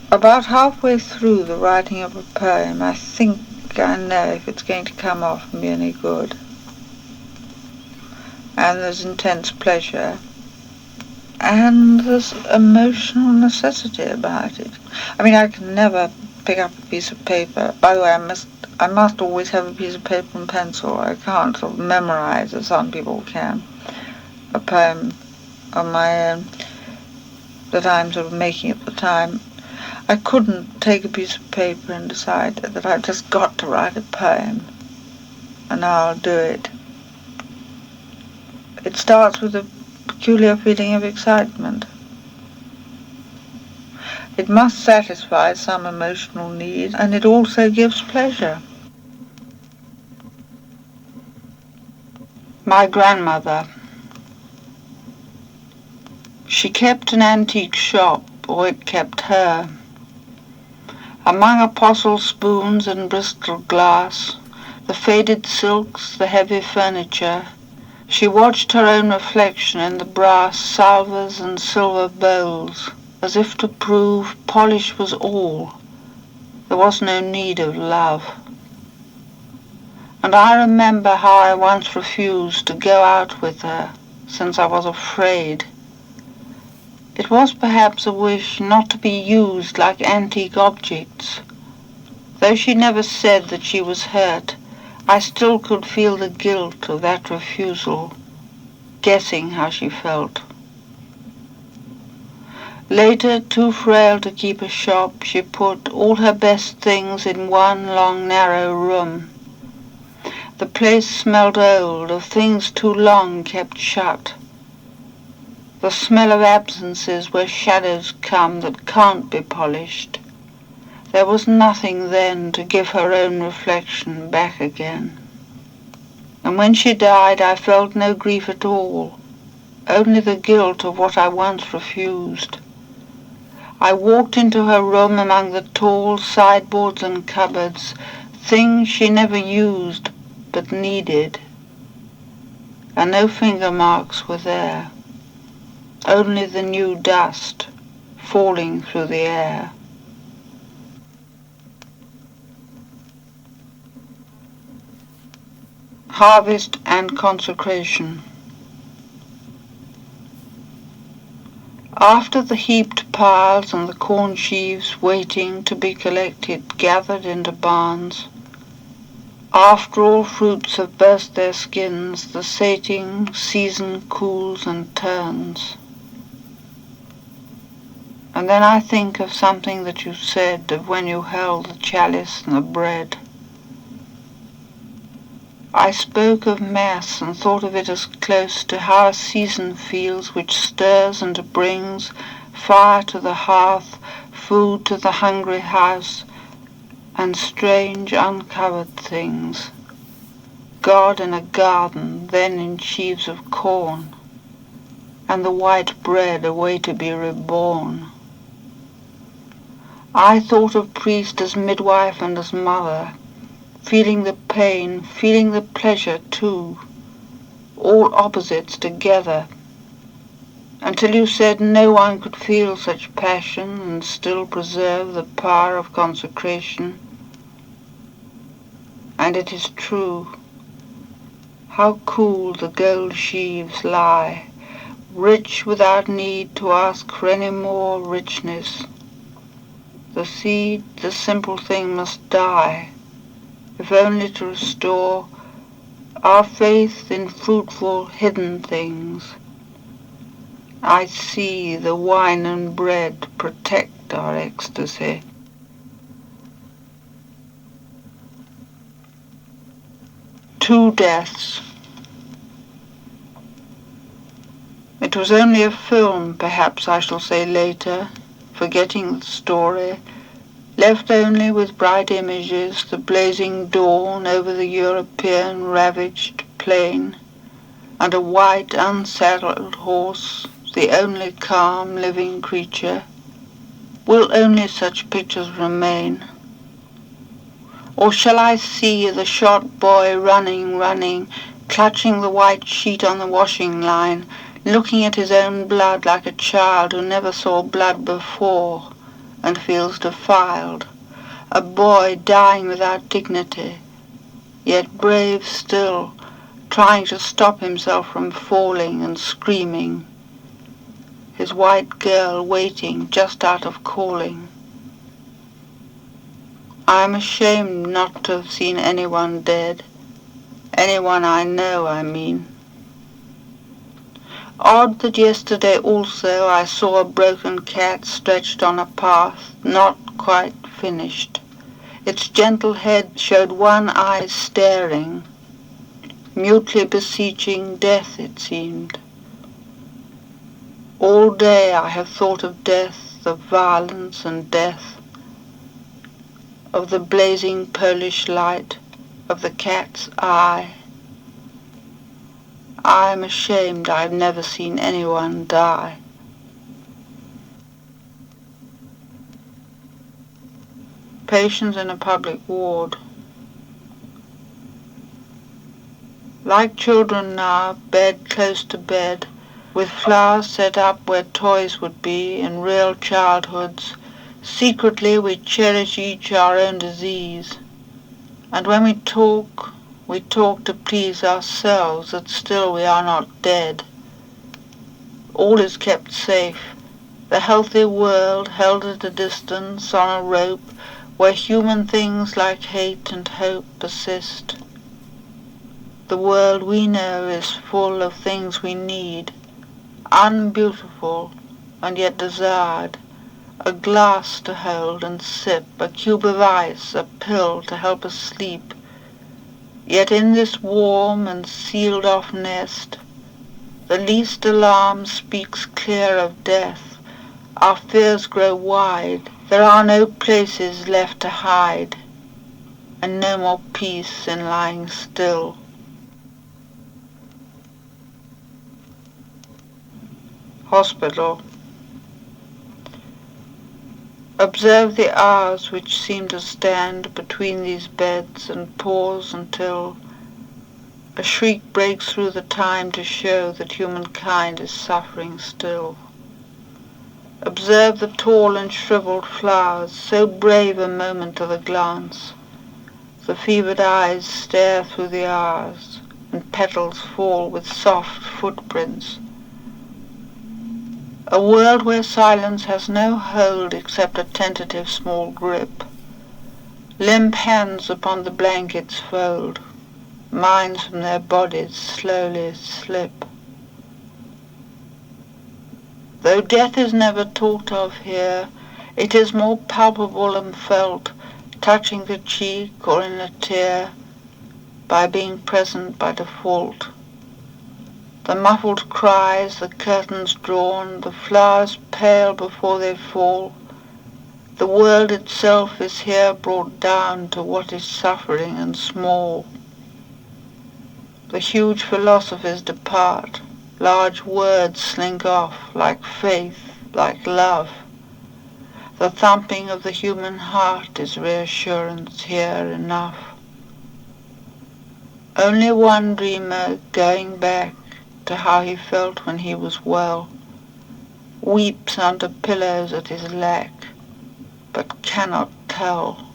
About halfway through the writing of a poem, I think I know if it's going to come off and be any good. And there's intense pleasure. And there's emotional necessity about it. I mean, I can never pick up a piece of paper. By the way, I must always have a piece of paper and pencil. I can't sort of memorize, as some people can, a poem on my own that I'm sort of making at the time. I couldn't take a piece of paper and decide that I've just got to write a poem, and I'll do it. It starts with a peculiar feeling of excitement. It must satisfy some emotional need, and it also gives pleasure. My grandmother. She kept an antique shop, or it kept her. Among apostle spoons and Bristol glass, the faded silks, the heavy furniture, she watched her own reflection in the brass salvers and silver bowls, as if to prove polish was all. There was no need of love. And I remember how I once refused to go out with her, since I was afraid. It was perhaps a wish not to be used like antique objects. Though she never said that she was hurt, I still could feel the guilt of that refusal, guessing how she felt. Later, too frail to keep a shop, she put all her best things in one long narrow room. The place smelled old, of things too long kept shut. The smell of absences where shadows come that can't be polished. There was nothing then to give her own reflection back again. And when she died I felt no grief at all, only the guilt of what I once refused. I walked into her room among the tall sideboards and cupboards, things she never used but needed, and no finger marks were there. Only the new dust falling through the air. Harvest and Consecration. After the heaped piles and the corn sheaves waiting to be collected gathered into barns, after all fruits have burst their skins, the sating season cools and turns. And then I think of something that you said of when you held the chalice and the bread. I spoke of Mass and thought of it as close to how a season feels which stirs and brings fire to the hearth, food to the hungry house, and strange uncovered things. God in a garden, then in sheaves of corn, and the white bread a way to be reborn. I thought of priest as midwife and as mother, feeling the pain, feeling the pleasure too, all opposites together, until you said no one could feel such passion and still preserve the power of consecration. And it is true. How cool the gold sheaves lie, rich without need to ask for any more richness. The seed, the simple thing must die, if only to restore our faith in fruitful hidden things. I see the wine and bread protect our ecstasy. Two deaths. It was only a film, perhaps I shall say later, forgetting the story, left only with bright images, the blazing dawn over the European ravaged plain, and a white unsaddled horse, the only calm living creature. Will only such pictures remain? Or shall I see the shot boy running, clutching the white sheet on the washing line, looking at his own blood like a child who never saw blood before, and feels defiled, a boy dying without dignity, yet brave still, trying to stop himself from falling and screaming, his white girl waiting just out of calling. I am ashamed not to have seen anyone dead, anyone I know, I mean. Odd that yesterday also I saw a broken cat stretched on a path, not quite finished. Its gentle head showed one eye staring, mutely beseeching death, it seemed. All day I have thought of death, of violence and death, of the blazing Polish light, of the cat's eye. I am ashamed I've never seen anyone die. Patients in a public ward. Like children now, bed close to bed, with flowers set up where toys would be in real childhoods, secretly we cherish each our own disease. And when we talk to please ourselves that still we are not dead. All is kept safe, the healthy world held at a distance on a rope where human things like hate and hope persist. The world we know is full of things we need, unbeautiful and yet desired, a glass to hold and sip, a cube of ice, a pill to help us sleep. Yet in this warm and sealed-off nest, the least alarm speaks clear of death. Our fears grow wide, there are no places left to hide, and no more peace in lying still. Hospital. Observe the hours which seem to stand between these beds and pause until a shriek breaks through the time to show that humankind is suffering still. Observe the tall and shriveled flowers, so brave a moment of a glance. The fevered eyes stare through the hours, and petals fall with soft footprints. A world where silence has no hold except a tentative small grip. Limp hands upon the blankets fold, minds from their bodies slowly slip. Though death is never talked of here, it is more palpable and felt, touching the cheek or in a tear, by being present by default. The muffled cries, the curtains drawn, the flowers pale before they fall. The world itself is here brought down to what is suffering and small. The huge philosophies depart, large words slink off, like faith, like love. The thumping of the human heart is reassurance here enough. Only one dreamer going back to how he felt when he was well, weeps under pillows at his lack, but cannot tell.